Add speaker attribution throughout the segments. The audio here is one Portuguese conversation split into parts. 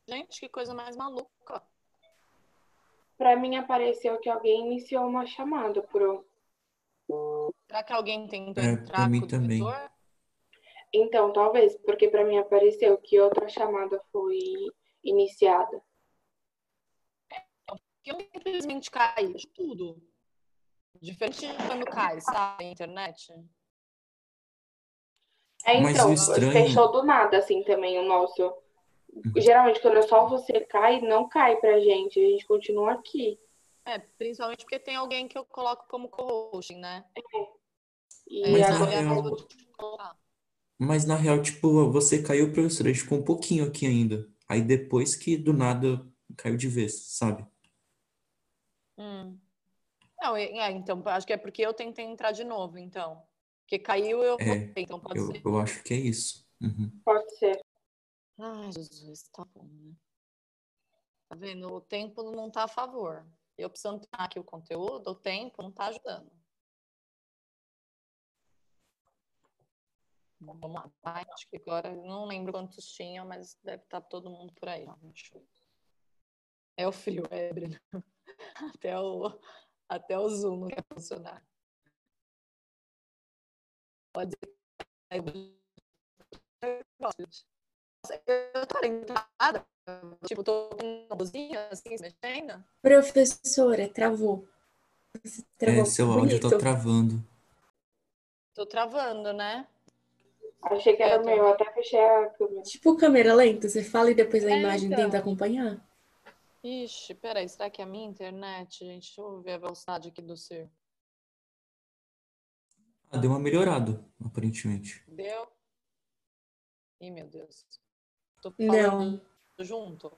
Speaker 1: Gente, que coisa mais maluca.
Speaker 2: Pra mim apareceu que alguém iniciou uma chamada pro.
Speaker 1: Será que alguém tentou
Speaker 3: Pra
Speaker 1: entrar
Speaker 3: mim
Speaker 1: com o
Speaker 3: também.
Speaker 1: diretor?
Speaker 2: Então, talvez, porque pra mim apareceu que outra chamada foi iniciada.
Speaker 1: Que eu simplesmente caí de tudo. Diferente de quando cai, sabe? A internet.
Speaker 3: Mas o
Speaker 2: Então, fechou
Speaker 3: estranho.
Speaker 2: do nada, assim, também o nosso. Geralmente, quando é só você cai, não cai pra gente. A gente continua aqui.
Speaker 1: Principalmente porque tem alguém que eu coloco como co-hosting, né?
Speaker 2: E
Speaker 3: Mas na
Speaker 2: agora.
Speaker 1: Aliás, vou
Speaker 3: real.
Speaker 1: te colocar.
Speaker 3: Mas na real, tipo, você caiu, professora, ficou um pouquinho aqui ainda. Aí depois que do nada caiu de vez, sabe?
Speaker 1: Hum. Não, então, acho que é porque eu tentei entrar de novo, então. Porque caiu eu
Speaker 3: É,
Speaker 1: voltei, então pode ser.
Speaker 3: eu acho que é isso. Uhum.
Speaker 2: Pode ser.
Speaker 1: Ai, Jesus, tá bom, né? Tá vendo? O tempo não tá a favor. Eu precisando ter aqui o conteúdo, o tempo não tá ajudando. Vamos lá, vai. Acho que agora não lembro quantos tinham, mas deve estar todo mundo por aí. É o frio, Breno. Até o, até o Zoom não quer funcionar. Pode ser. Eu tô orientada. Tipo, tô com uma luzinha assim, mexendo.
Speaker 4: Professora, travou. Você
Speaker 3: É,
Speaker 4: travou
Speaker 3: seu áudio tá
Speaker 4: bonito.
Speaker 3: travando.
Speaker 1: Tô travando, né?
Speaker 2: Achei que era o meu, até fechei a câmera.
Speaker 4: Tipo câmera lenta, você fala e depois a imagem tenta
Speaker 1: Então.
Speaker 4: acompanhar.
Speaker 1: Ixi, peraí, será que é a minha internet, gente? Deixa eu ver a velocidade aqui do seu.
Speaker 3: Ah, deu uma melhorada, aparentemente.
Speaker 1: Deu? Ih, meu Deus. Tô
Speaker 4: Não,
Speaker 1: falando junto?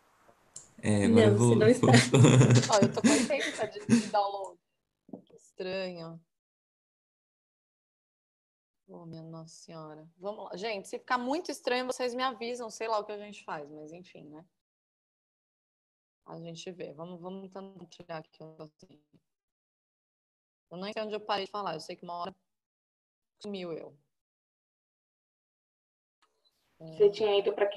Speaker 3: É, agora
Speaker 4: não, você não está.
Speaker 3: voltou.
Speaker 1: Ó, eu tô com 80 de download. Que estranho. Oh, minha Nossa Senhora. Vamos lá. Gente, se ficar muito estranho, vocês me avisam, sei lá o que a gente faz, mas enfim, né? A gente vê. Vamos tentar tirar aqui um negocinho. Eu não sei onde eu parei de falar. Eu sei que uma hora sumiu eu.
Speaker 2: Você tinha ido para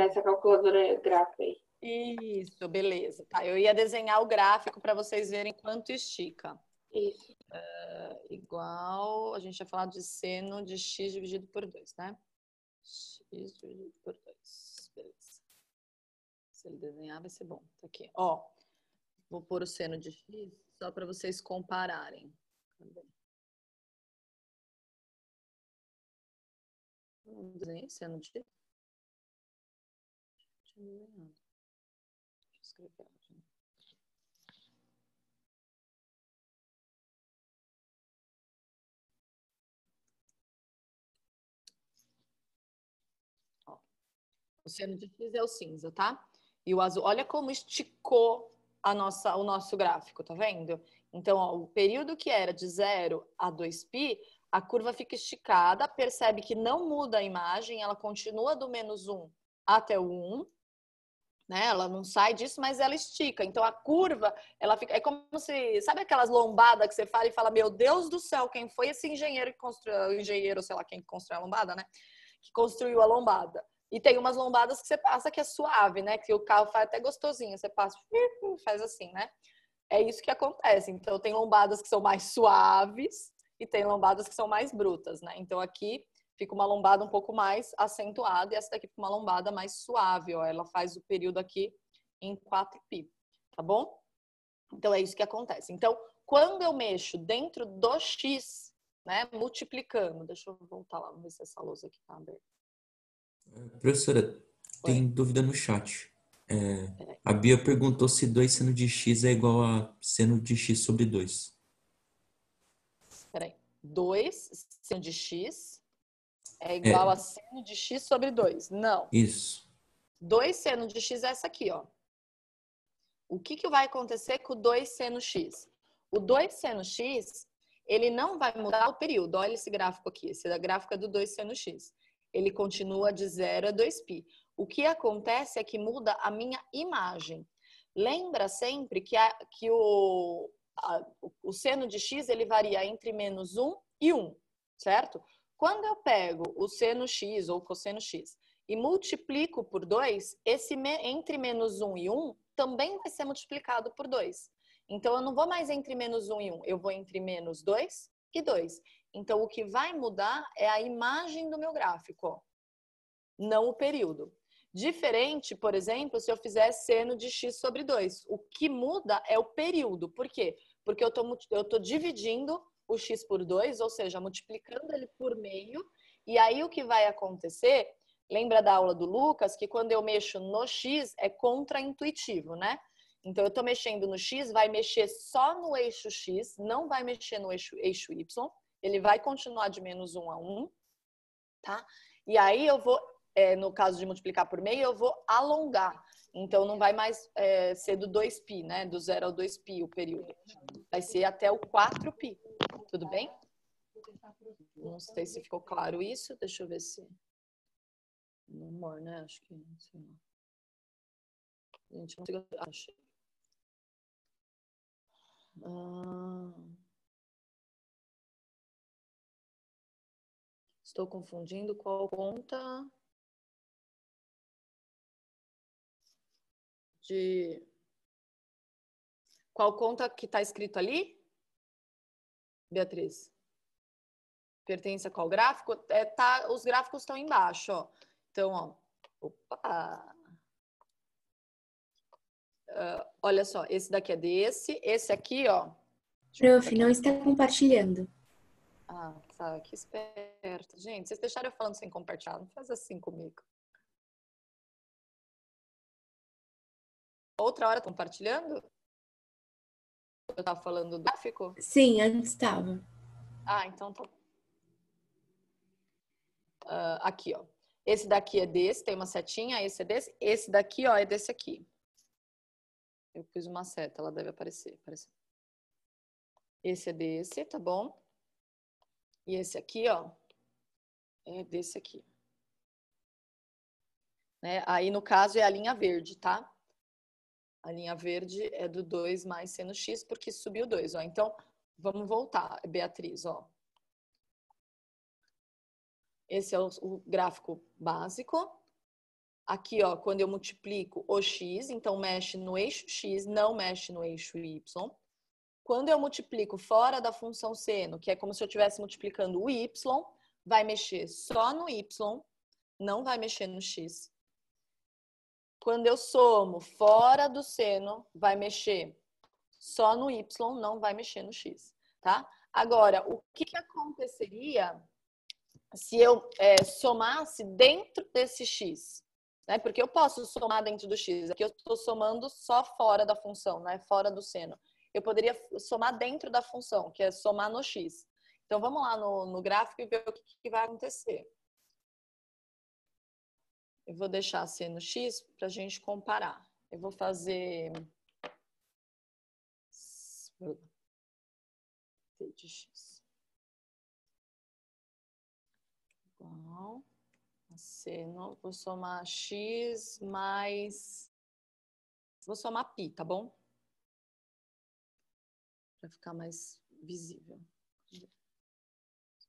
Speaker 2: essa calculadora gráfica aí.
Speaker 1: Isso, beleza. Tá, eu ia desenhar o gráfico para vocês verem quanto estica.
Speaker 2: Isso.
Speaker 1: Igual, a gente tinha falado de seno de x dividido por 2, né? X dividido por 2. Beleza. Se ele desenhar, vai ser bom. Tá aqui. Ó, vou pôr o seno de x só para vocês compararem. Cadê? Desenhei seno de x? Deixa eu escrever. Ó, o seno de x é o cinza, tá? E o azul, olha como esticou o nosso gráfico, tá vendo? Então, ó, o período que era de 0 a 2π, a curva fica esticada, percebe que não muda a imagem, ela continua do -1 até o 1, né? Ela não sai disso, mas ela estica. Então, a curva, ela fica... É como se... Sabe aquelas lombadas que você fala e fala, meu Deus do céu, quem foi esse engenheiro que construiu... O engenheiro, sei lá, quem construiu a lombada, né? Que construiu a lombada. E tem umas lombadas que você passa que é suave, né? Que o carro faz até gostosinho. Você passa, faz assim, né? É isso que acontece. Então, tem lombadas que são mais suaves e tem lombadas que são mais brutas, né? Então, aqui fica uma lombada um pouco mais acentuada e essa daqui fica uma lombada mais suave, ó. Ela faz o período aqui em 4π, tá bom? Então, é isso que acontece. Então, quando eu mexo dentro do x, né, multiplicando, deixa eu voltar lá, vamos ver se essa lousa aqui tá aberta.
Speaker 3: Professora,
Speaker 1: Oi.
Speaker 3: tem dúvida no chat. A Bia perguntou se 2 seno de x é igual a seno de x sobre 2.
Speaker 1: Peraí. 2 seno de x é igual a
Speaker 3: É,
Speaker 1: seno de x sobre 2. Não.
Speaker 3: isso.
Speaker 1: 2 seno de x é essa aqui, ó. O que vai acontecer com o 2 seno x? O 2 seno x, ele não vai mudar o período. Olha esse gráfico aqui. Esse é o gráfico do 2 seno x. Ele continua de 0 a 2π. O que acontece é que muda a minha imagem. Lembra sempre que o seno de x ele varia entre -1 e 1, certo? Quando eu pego o seno x ou cosseno x e multiplico por 2, entre menos 1 e 1 também vai ser multiplicado por 2. Então, eu não vou mais entre menos 1 e 1, eu vou entre menos 2 e 2. Então, o que vai mudar é a imagem do meu gráfico, ó, não o período. Diferente, por exemplo, se eu fizer seno de x sobre 2. O que muda é o período. Por quê? Porque eu tô dividindo o x por 2, ou seja, multiplicando ele por meio. E aí o que vai acontecer, lembra da aula do Lucas, que quando eu mexo no x é contraintuitivo, né? Então eu tô mexendo no x, vai mexer só no eixo x, não vai mexer no eixo y. Ele vai continuar de menos 1 a 1, tá? E aí eu vou, no caso de multiplicar por meio, eu vou alongar. Então não vai mais ser do 2π, né? Do 0 ao 2π o período. Vai ser até o 4π. Tudo bem? Não sei se ficou claro isso. Deixa eu ver se... No humor, né? Acho que... Sei lá. Gente, não consigo... Achei. Estou confundindo qual conta de... Qual conta que está escrito ali, Beatriz? Pertence a qual gráfico? Os gráficos estão embaixo, ó. Então, ó. Opa! Olha só, esse daqui é desse. Esse aqui, ó.
Speaker 4: Prof, não está compartilhando.
Speaker 1: Ah, tá. Que esperto. Gente, vocês deixaram eu falando sem compartilhar. Não faz assim comigo. Outra hora compartilhando? Eu tava falando do gráfico?
Speaker 4: Sim, antes estava.
Speaker 1: Ah, então tá. Aqui, ó. Esse daqui é desse, tem uma setinha, esse é desse. Esse daqui, ó, é desse aqui. Eu pus uma seta, ela deve aparecer. Esse é desse, tá bom? E esse aqui, ó, é desse aqui. Né? Aí, no caso, é a linha verde, tá? A linha verde é do 2 mais seno x, porque subiu 2, ó. Então, vamos voltar, Beatriz, ó. Esse é o gráfico básico. Aqui, ó, quando eu multiplico o x, então mexe no eixo x, não mexe no eixo y. Quando eu multiplico fora da função seno, que é como se eu estivesse multiplicando o y, vai mexer só no y, não vai mexer no x. Quando eu somo fora do seno, vai mexer só no y, não vai mexer no x, tá? Agora, o que aconteceria se eu somasse dentro desse x? Né? Porque eu posso somar dentro do x. Aqui eu estou somando só fora da função, né? Fora do seno. Eu poderia somar dentro da função, que é somar no x. Então, vamos lá no gráfico e ver o que vai acontecer. Eu vou deixar seno x para a gente comparar. Eu vou fazer... T de x. Igual... Seno, vou somar x mais... Vou somar π, tá bom? Para ficar mais visível.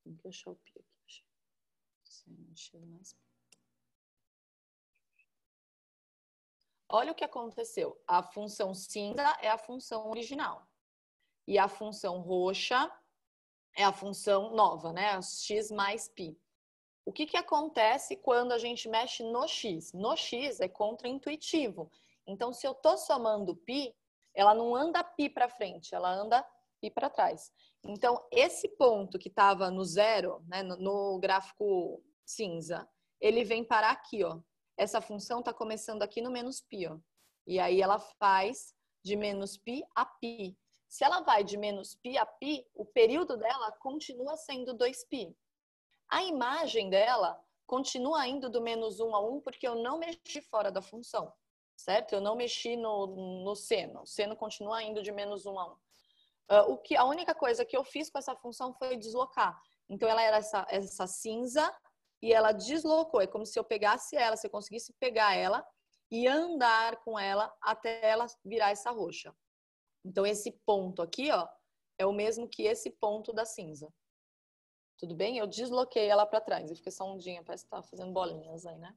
Speaker 1: Tem que achar o π aqui. Seno x mais π. Olha o que aconteceu. A função cinza é a função original. E a função roxa é a função nova, né? X mais π. O que acontece quando a gente mexe no x? No x é contraintuitivo. Então, se eu estou somando π, ela não anda π para frente, ela anda π para trás. Então, esse ponto que estava no zero, né, no gráfico cinza, ele vem parar aqui, ó. Essa função está começando aqui no menos π, ó. E aí ela faz de menos π a π. Se ela vai de menos π a π, o período dela continua sendo 2π. A imagem dela continua indo do menos 1 a 1 porque eu não mexi fora da função, certo? Eu não mexi no seno. O seno continua indo de menos 1 a 1. A única coisa que eu fiz com essa função foi deslocar. Então, ela era essa cinza e ela deslocou. É como se eu pegasse ela, se eu conseguisse pegar ela e andar com ela até ela virar essa roxa. Então, esse ponto aqui, ó, é o mesmo que esse ponto da cinza. Tudo bem? Eu desloquei ela para trás. E fica essa ondinha, parece que tá fazendo bolinhas aí, né?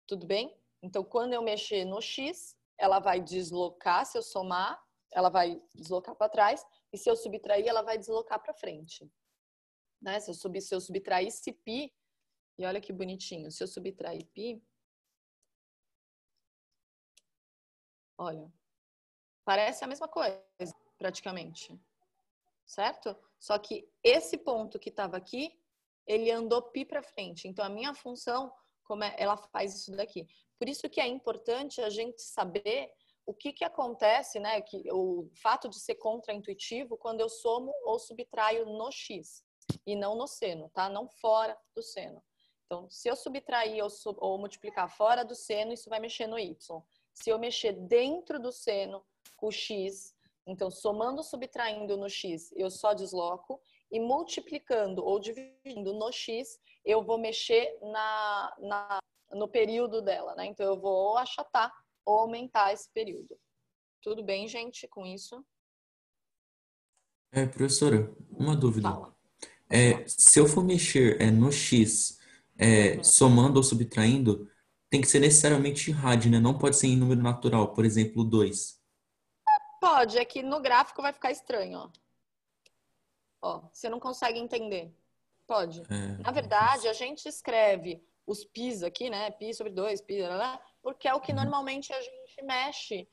Speaker 1: Tudo bem? Então, quando eu mexer no x, ela vai deslocar, se eu somar, ela vai deslocar para trás, e se eu subtrair, ela vai deslocar para frente. Né? Se eu subtrair esse π, e olha que bonitinho, se eu subtrair π, olha, parece a mesma coisa, praticamente. Certo? Só que esse ponto que estava aqui, ele andou π para frente. Então, a minha função, ela faz isso daqui. Por isso que é importante a gente saber o que acontece, né? O fato de ser contraintuitivo quando eu somo ou subtraio no x e não no seno, tá? Não fora do seno. Então, se eu subtrair ou multiplicar fora do seno, isso vai mexer no y. Se eu mexer dentro do seno com o x, então somando ou subtraindo no x, eu só desloco, e multiplicando ou dividindo no x, eu vou mexer no período dela, né? Então, eu vou ou achatar ou aumentar esse período. Tudo bem, gente, com isso?
Speaker 3: Professora, uma dúvida.
Speaker 1: Fala.
Speaker 3: Se eu for mexer no x, somando ou subtraindo, tem que ser necessariamente rádio, né? Não pode ser em número natural, por exemplo, 2.
Speaker 1: Pode, é que no gráfico vai ficar estranho, ó. Ó, você não consegue entender. Pode. Na verdade, a gente escreve os πs aqui, né? Π sobre 2, π, porque é o que normalmente a gente mexe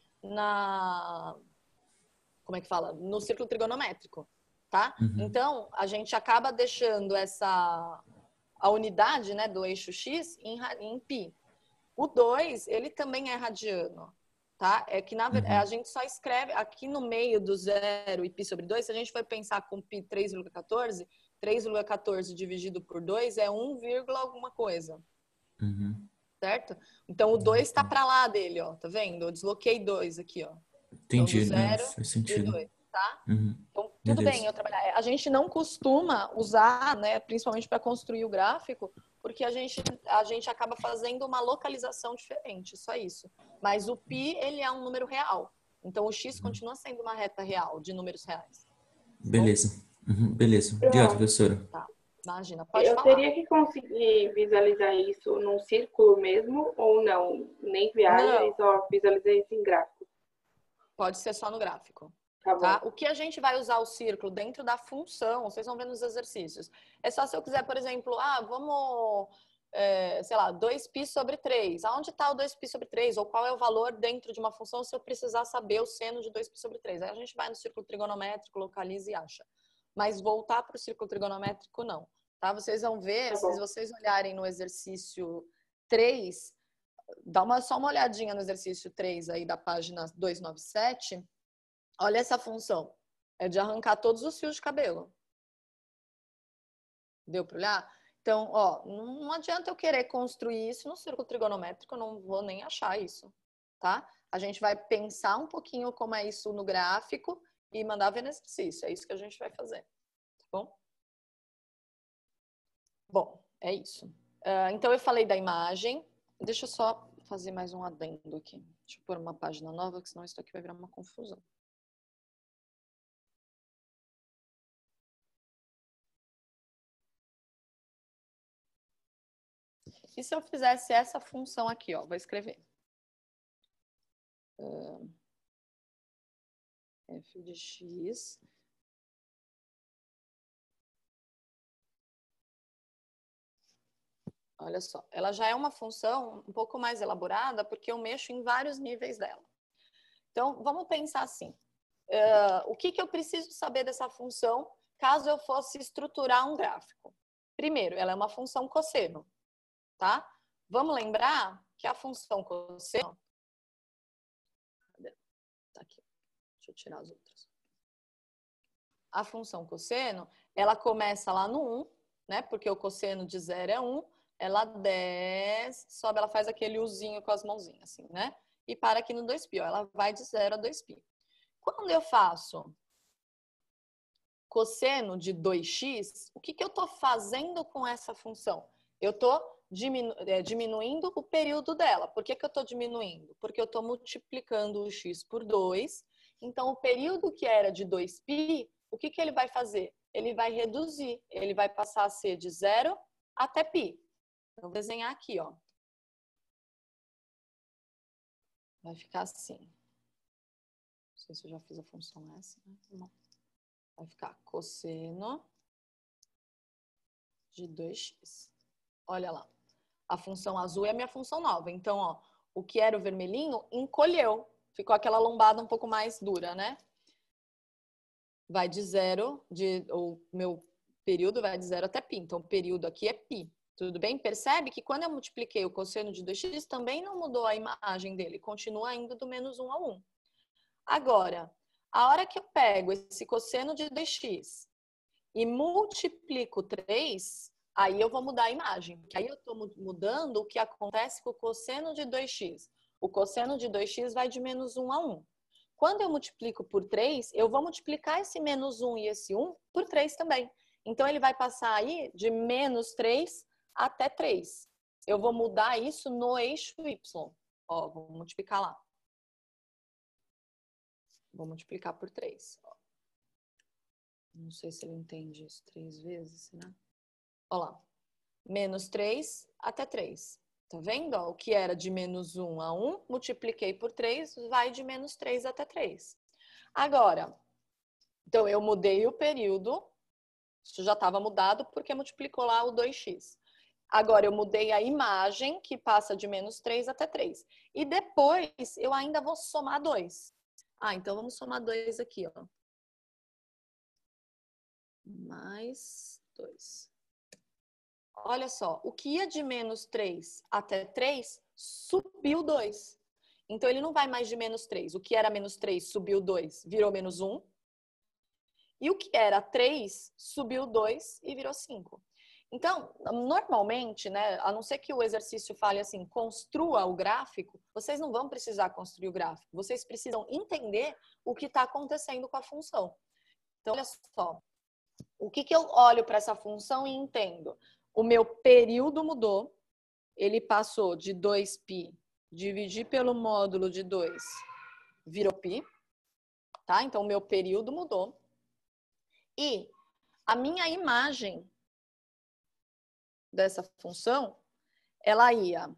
Speaker 1: como é que fala? No círculo trigonométrico, tá? Então, a gente acaba deixando a unidade, né, do eixo x em π. O 2, ele também é radiano, tá? É que, na verdade, a gente só escreve aqui no meio do 0 e π sobre 2, se a gente for pensar com π 3,14, 3,14 dividido por 2 é 1, alguma coisa. Certo? Então, o 2 está para lá dele, ó. Tá vendo? Eu desloquei 2 aqui, ó.
Speaker 3: Entendi,
Speaker 1: Então, do
Speaker 3: né?
Speaker 1: 0
Speaker 3: Faz
Speaker 1: e
Speaker 3: sentido.
Speaker 1: 2, tá? Então, tudo bem
Speaker 3: Beleza.
Speaker 1: eu trabalhar. A gente não costuma usar, né, principalmente para construir o gráfico, porque a gente acaba fazendo uma localização diferente, só isso. Mas o π, ele é um número real. Então, o x continua sendo uma reta real, de números reais.
Speaker 3: Beleza. Beleza. Obrigado,
Speaker 2: Pronto.
Speaker 3: professora.
Speaker 1: Tá, imagina, pode
Speaker 2: Eu
Speaker 1: falar.
Speaker 2: teria que conseguir visualizar isso num círculo mesmo ou não? Nem viaja e
Speaker 1: Não,
Speaker 2: só visualizei isso em gráfico.
Speaker 1: pode ser só no gráfico.
Speaker 2: Tá
Speaker 1: Tá?
Speaker 2: bom.
Speaker 1: O que a gente vai usar o círculo dentro da função, vocês vão ver nos exercícios. É só se eu quiser, por exemplo, vamos, sei lá, 2π sobre 3. Aonde está o 2π sobre 3? Ou qual é o valor dentro de uma função se eu precisar saber o seno de 2π sobre 3? Aí a gente vai no círculo trigonométrico, localiza e acha. Mas voltar para o círculo trigonométrico, não. Tá? Vocês vão ver,
Speaker 2: Tá
Speaker 1: se
Speaker 2: bom.
Speaker 1: vocês olharem no exercício 3, só uma olhadinha no exercício 3 aí da página 297. Olha essa função. É de arrancar todos os fios de cabelo. Deu para olhar? Então, ó, não adianta eu querer construir isso no círculo trigonométrico, eu não vou nem achar isso, tá? A gente vai pensar um pouquinho como é isso no gráfico e mandar ver no exercício. É isso que a gente vai fazer, tá bom? Bom, é isso. Então, eu falei da imagem. Deixa eu só fazer mais um adendo aqui. Deixa eu pôr uma página nova, que senão isso aqui vai virar uma confusão. E se eu fizesse essa função aqui, ó, vou escrever. F de x. Olha só, ela já é uma função um pouco mais elaborada porque eu mexo em vários níveis dela. Então, vamos pensar assim. O que eu preciso saber dessa função caso eu fosse estruturar um gráfico? Primeiro, ela é uma função cosseno, tá? Vamos lembrar que a função cosseno... Tá aqui. Deixa eu tirar as outras. A função cosseno, ela começa lá no 1, né? Porque o cosseno de 0 é 1. Ela desce, sobe, ela faz aquele Uzinho com as mãozinhas, assim, né? E para aqui no 2π, ó. Ela vai de 0 a 2π. Quando eu faço cosseno de 2x, o que eu estou fazendo com essa função? Eu estou diminuindo o período dela. Por que eu estou diminuindo? Porque eu estou multiplicando o x por 2. Então, o período que era de 2π, o que ele vai fazer? Ele vai reduzir. Ele vai passar a ser de 0 até π. Eu vou desenhar aqui, ó. vai ficar assim. Não sei se eu já fiz a função essa, né? Não. Vai ficar cosseno de 2x. Olha lá. A função azul é a minha função nova. Então, ó, o que era o vermelhinho encolheu. Ficou aquela lombada um pouco mais dura, né? Vai de 0, o meu período vai de 0 até π. Então, o período aqui é π. Tudo bem? Percebe que quando eu multipliquei o cosseno de 2x, também não mudou a imagem dele. Continua indo do menos 1 a 1. Agora, a hora que eu pego esse cosseno de 2x e multiplico 3, aí eu vou mudar a imagem. Porque aí eu estou mudando o que acontece com o cosseno de 2x. O cosseno de 2x vai de menos 1 a 1. Quando eu multiplico por 3, eu vou multiplicar esse menos 1 e esse 1 por 3 também. Então, ele vai passar aí de menos 3 até 3. Eu vou mudar isso no eixo y. Ó, vou multiplicar lá. Vou multiplicar por 3. Ó. Não sei se ele entende isso 3 vezes, né? Olha lá. Menos 3 até 3. Tá vendo? Ó, o que era de menos 1 a 1, multipliquei por 3, vai de menos 3 até 3. Agora, então eu mudei o período, isso já estava mudado porque multiplicou lá o 2x. Agora eu mudei a imagem, que passa de menos 3 até 3. E depois eu ainda vou somar 2. Ah, então vamos somar 2 aqui, ó. Mais 2. Olha só, o que ia de menos 3 até 3, subiu 2. Então, ele não vai mais de menos 3. O que era menos 3, subiu 2, virou menos 1. E o que era 3, subiu 2 e virou 5. Então, normalmente, né, a não ser que o exercício fale assim, construa o gráfico, vocês não vão precisar construir o gráfico. Vocês precisam entender o que está acontecendo com a função. Então, olha só. O que eu olho para essa função e entendo? O meu período mudou, ele passou de 2π, dividir pelo módulo de 2, virou π, tá? Então, o meu período mudou. E a minha imagem dessa função, ela ia,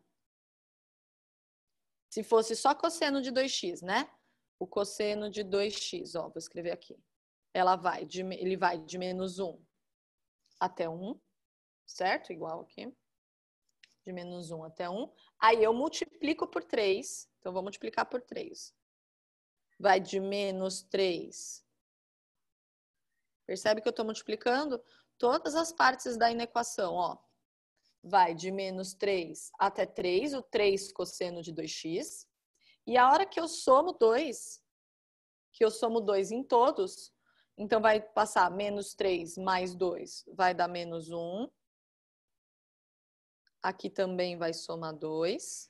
Speaker 1: se fosse só cosseno de 2x, né? O cosseno de 2x, ó, vou escrever aqui. Ele vai de menos 1 até 1. Certo? Igual aqui. De menos 1 até 1. Aí eu multiplico por 3. Então, vou multiplicar por 3. Vai de menos 3. Percebe que eu estou multiplicando todas as partes da inequação, ó. Vai de menos 3 até 3, o 3 cosseno de 2x. E a hora que eu somo 2, em todos, então vai passar menos 3 mais 2, vai dar menos 1. Aqui também vai somar 2.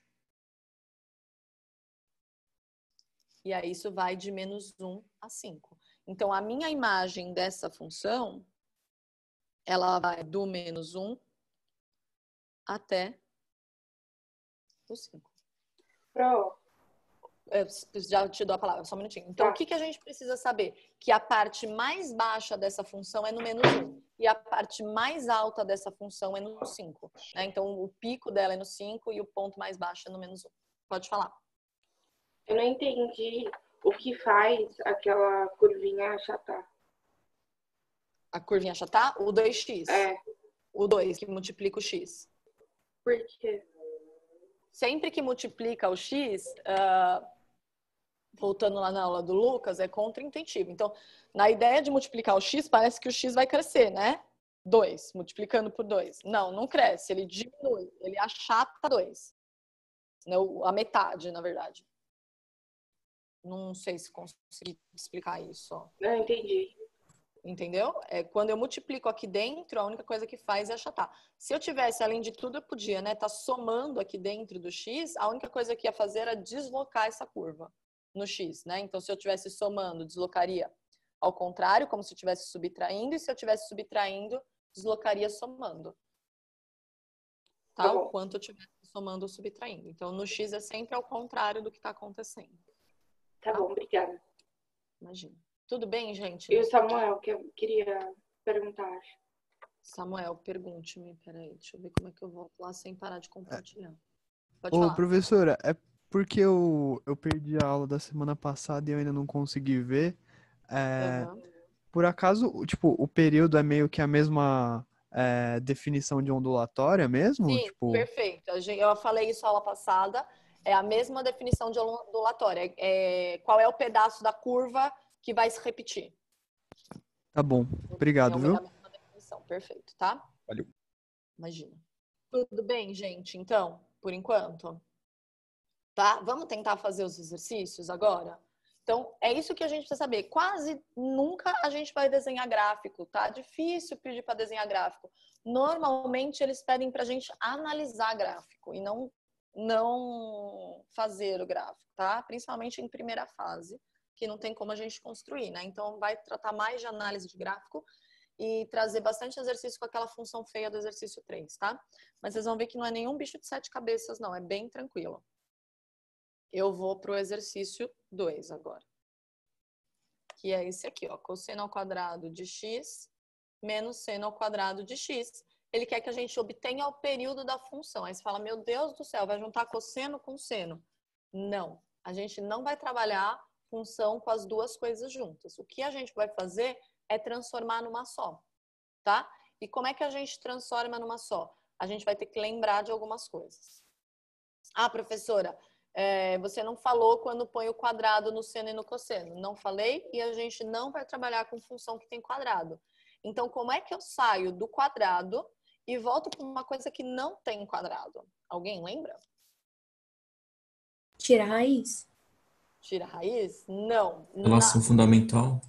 Speaker 1: E aí isso vai de menos 1 a 5. Então, a minha imagem dessa função, ela vai do menos 1 até o 5.
Speaker 2: Pro.
Speaker 1: Eu já te dou a palavra, só um minutinho. Então,
Speaker 2: Tá.
Speaker 1: o que a gente precisa saber? Que a parte mais baixa dessa função é no menos 1. E a parte mais alta dessa função é no 5. Né? Então, o pico dela é no 5 e o ponto mais baixo é no menos 1. Pode falar.
Speaker 2: Eu não entendi o que faz aquela curvinha achatar.
Speaker 1: A curvinha achatar? O 2x.
Speaker 2: É.
Speaker 1: O 2 que multiplica o x.
Speaker 2: Por quê?
Speaker 1: Sempre que multiplica o x, voltando lá na aula do Lucas, é contraintuitivo. Então, na ideia de multiplicar o x, parece que o x vai crescer, né? 2, multiplicando por 2. Não, não cresce, ele diminui, ele achata 2. A metade, na verdade. Não sei se consegui explicar isso. Ó.
Speaker 2: Não entendi.
Speaker 1: Entendeu? Quando eu multiplico aqui dentro, a única coisa que faz é achatar. Se eu tivesse, além de tudo, eu podia, né? Tá somando aqui dentro do x, a única coisa que ia fazer era deslocar essa curva no x, né? Então, se eu estivesse somando, deslocaria ao contrário, como se eu estivesse subtraindo, e se eu estivesse subtraindo, deslocaria somando. Tá? O quanto eu estivesse somando ou subtraindo. Então, no x é sempre ao contrário do que está acontecendo.
Speaker 2: Tá bom, obrigada.
Speaker 1: Imagina. Tudo bem, gente?
Speaker 2: E o Samuel, que eu queria perguntar.
Speaker 1: Samuel, pergunte-me. Peraí, deixa eu ver como é que eu volto lá sem parar de compartilhar. Pode
Speaker 5: Ô,
Speaker 1: falar.
Speaker 5: professora, porque eu perdi a aula da semana passada e eu ainda não consegui ver. É,
Speaker 1: Aham.
Speaker 5: por acaso, tipo, o período é meio que a mesma definição de ondulatória mesmo?
Speaker 1: Sim,
Speaker 5: Tipo,
Speaker 1: perfeito. Eu falei isso aula passada. É a mesma definição de ondulatória. Qual é o pedaço da curva que vai se repetir?
Speaker 5: tá bom.
Speaker 1: É
Speaker 5: Obrigado,
Speaker 1: a
Speaker 5: viu?
Speaker 1: mesma definição. Perfeito, tá?
Speaker 5: Valeu.
Speaker 1: Imagina. Tudo bem, gente? Então, por enquanto, tá? Vamos tentar fazer os exercícios agora? Então, é isso que a gente precisa saber. Quase nunca a gente vai desenhar gráfico, tá? Difícil pedir para desenhar gráfico. Normalmente, eles pedem para a gente analisar gráfico e não fazer o gráfico, tá? Principalmente em primeira fase, que não tem como a gente construir, né? Então, vai tratar mais de análise de gráfico e trazer bastante exercício com aquela função feia do exercício 3, tá? Mas vocês vão ver que não é nenhum bicho de 7 cabeças, não. É bem tranquilo. Eu vou para o exercício 2 agora. Que é esse aqui, ó. Cosseno ao quadrado de x menos seno ao quadrado de x. Ele quer que a gente obtenha o período da função. Aí você fala, meu Deus do céu, vai juntar cosseno com seno. Não. A gente não vai trabalhar função com as duas coisas juntas. O que a gente vai fazer é transformar numa só, tá? E como é que a gente transforma numa só? A gente vai ter que lembrar de algumas coisas. Ah, professora, você não falou quando põe o quadrado no seno e no cosseno. Não falei e a gente não vai trabalhar com função que tem quadrado. Então, como é que eu saio do quadrado e volto para uma coisa que não tem quadrado? Alguém lembra?
Speaker 4: Tira a raiz?
Speaker 1: Tira a raiz? Não.
Speaker 3: Relação fundamental.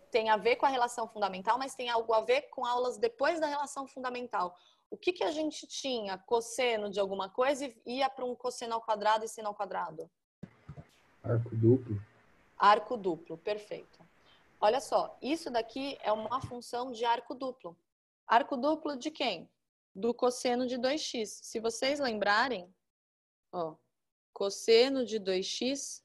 Speaker 1: Tem a ver com a relação fundamental, mas tem algo a ver com aulas depois da relação fundamental. O que a gente tinha? Cosseno de alguma coisa e ia para um cosseno ao quadrado e seno ao quadrado?
Speaker 6: Arco duplo.
Speaker 1: Arco duplo, perfeito. Olha só, isso daqui é uma função de arco duplo. Arco duplo de quem? Do cosseno de 2x. Se vocês lembrarem, ó, cosseno de 2x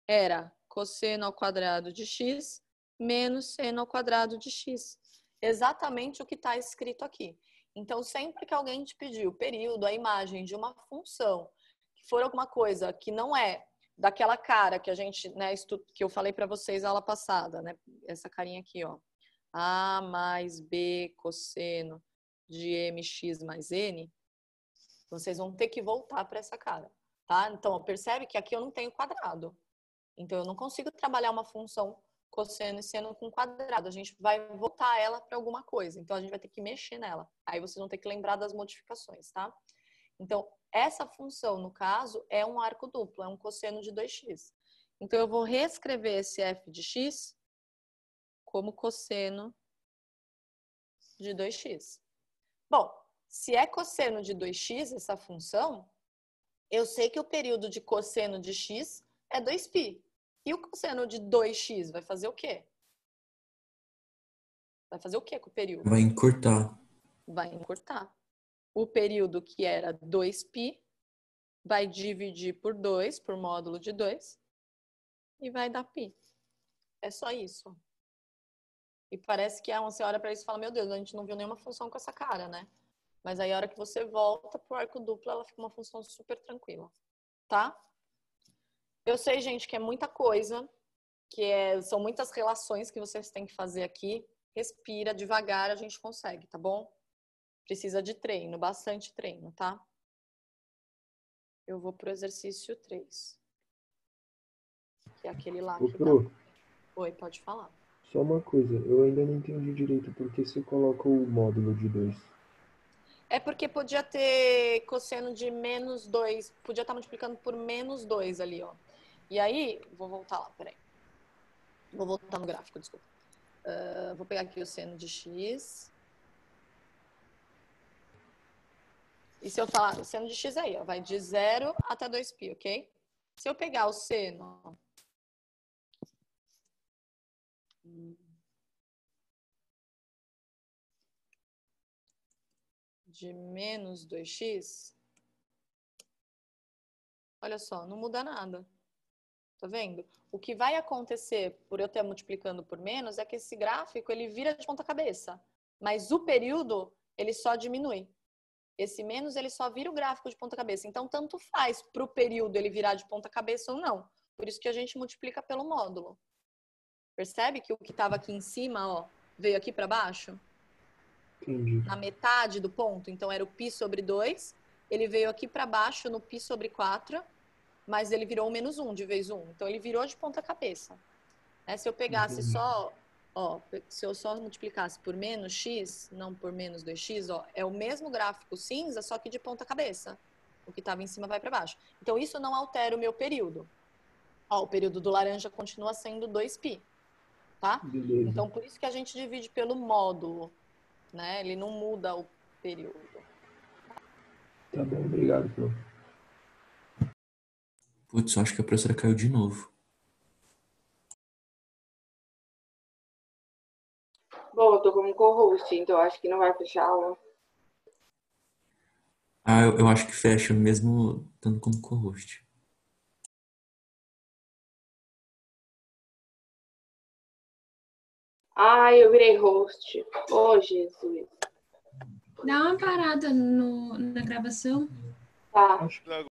Speaker 1: era cosseno ao quadrado de x menos seno ao quadrado de x. Exatamente o que está escrito aqui. Então, sempre que alguém te pedir o período, a imagem de uma função, que for alguma coisa que não é daquela cara que a gente, né, que eu falei para vocês na aula passada, né? Essa carinha aqui, ó. A mais B cosseno de mx mais n, vocês vão ter que voltar para essa cara, tá? Então, percebe que aqui eu não tenho quadrado. Então, eu não consigo trabalhar uma função cosseno e seno com quadrado. A gente vai voltar ela para alguma coisa. Então, a gente vai ter que mexer nela. Aí, vocês vão ter que lembrar das modificações, tá? Então, essa função, no caso, é um arco duplo, é um cosseno de 2x. Então, eu vou reescrever esse f de x como cosseno de 2x. Bom, se é cosseno de 2x essa função, eu sei que o período de cosseno de x é 2π. E o cosseno de 2x vai fazer o quê? Vai fazer o quê com o período?
Speaker 3: Vai encurtar.
Speaker 1: Vai encurtar. O período que era 2π vai dividir por 2, por módulo de 2, e vai dar π. É só isso. E parece que você olha para isso e fala, meu Deus, a gente não viu nenhuma função com essa cara, né? Mas aí a hora que você volta pro arco duplo, ela fica uma função super tranquila, tá? Eu sei, gente, que é muita coisa, são muitas relações que vocês têm que fazer aqui. Respira devagar, a gente consegue, tá bom? Precisa de treino, bastante treino, tá? Eu vou pro exercício 3. Que é aquele lá
Speaker 6: Ô,
Speaker 1: que
Speaker 6: Pro,
Speaker 1: Oi, pode falar.
Speaker 6: só uma coisa, eu ainda não entendi direito por que você coloca o módulo de 2.
Speaker 1: É porque podia ter cosseno de menos 2, podia estar multiplicando por menos 2 ali, ó. E aí, vou voltar lá, peraí. Vou voltar no gráfico, desculpa. Vou pegar aqui o seno de x. E se eu falar, o seno de x aí, ó, vai de 0 até 2π, ok? Se eu pegar o seno... Ó, de menos 2x, olha só, não muda nada. Tá vendo? O que vai acontecer por eu estar multiplicando por menos é que esse gráfico ele vira de ponta cabeça, mas o período ele só diminui. esse menos ele só vira o gráfico de ponta cabeça. Então, tanto faz para o período ele virar de ponta cabeça ou não. Por isso que a gente multiplica pelo módulo. Percebe que o que estava aqui em cima, ó, veio aqui para baixo?
Speaker 6: Entendi.
Speaker 1: Na metade do ponto. Então, era o π sobre 2. Ele veio aqui para baixo no π sobre 4, mas ele virou o menos 1 de vez 1. Então, ele virou de ponta cabeça. Se eu pegasse só, ó, se eu só multiplicasse por menos x, não por menos 2x, ó, é o mesmo gráfico cinza, só que de ponta cabeça. O que estava em cima vai para baixo. Então, isso não altera o meu período. Ó, o período do laranja continua sendo 2π, tá?
Speaker 6: Beleza.
Speaker 1: Então, por isso que a gente divide pelo módulo, né? Ele não muda o período.
Speaker 6: Tá bom, obrigado, prof.
Speaker 3: Putz, eu acho que a professora caiu de novo.
Speaker 2: Bom, eu tô como co-host, então acho que não vai fechar a aula.
Speaker 3: Ah, eu acho que fecha mesmo estando como co-host.
Speaker 2: Ai, eu virei host. Oh, Jesus.
Speaker 7: Dá uma parada na gravação.
Speaker 2: Tá.
Speaker 6: Acho que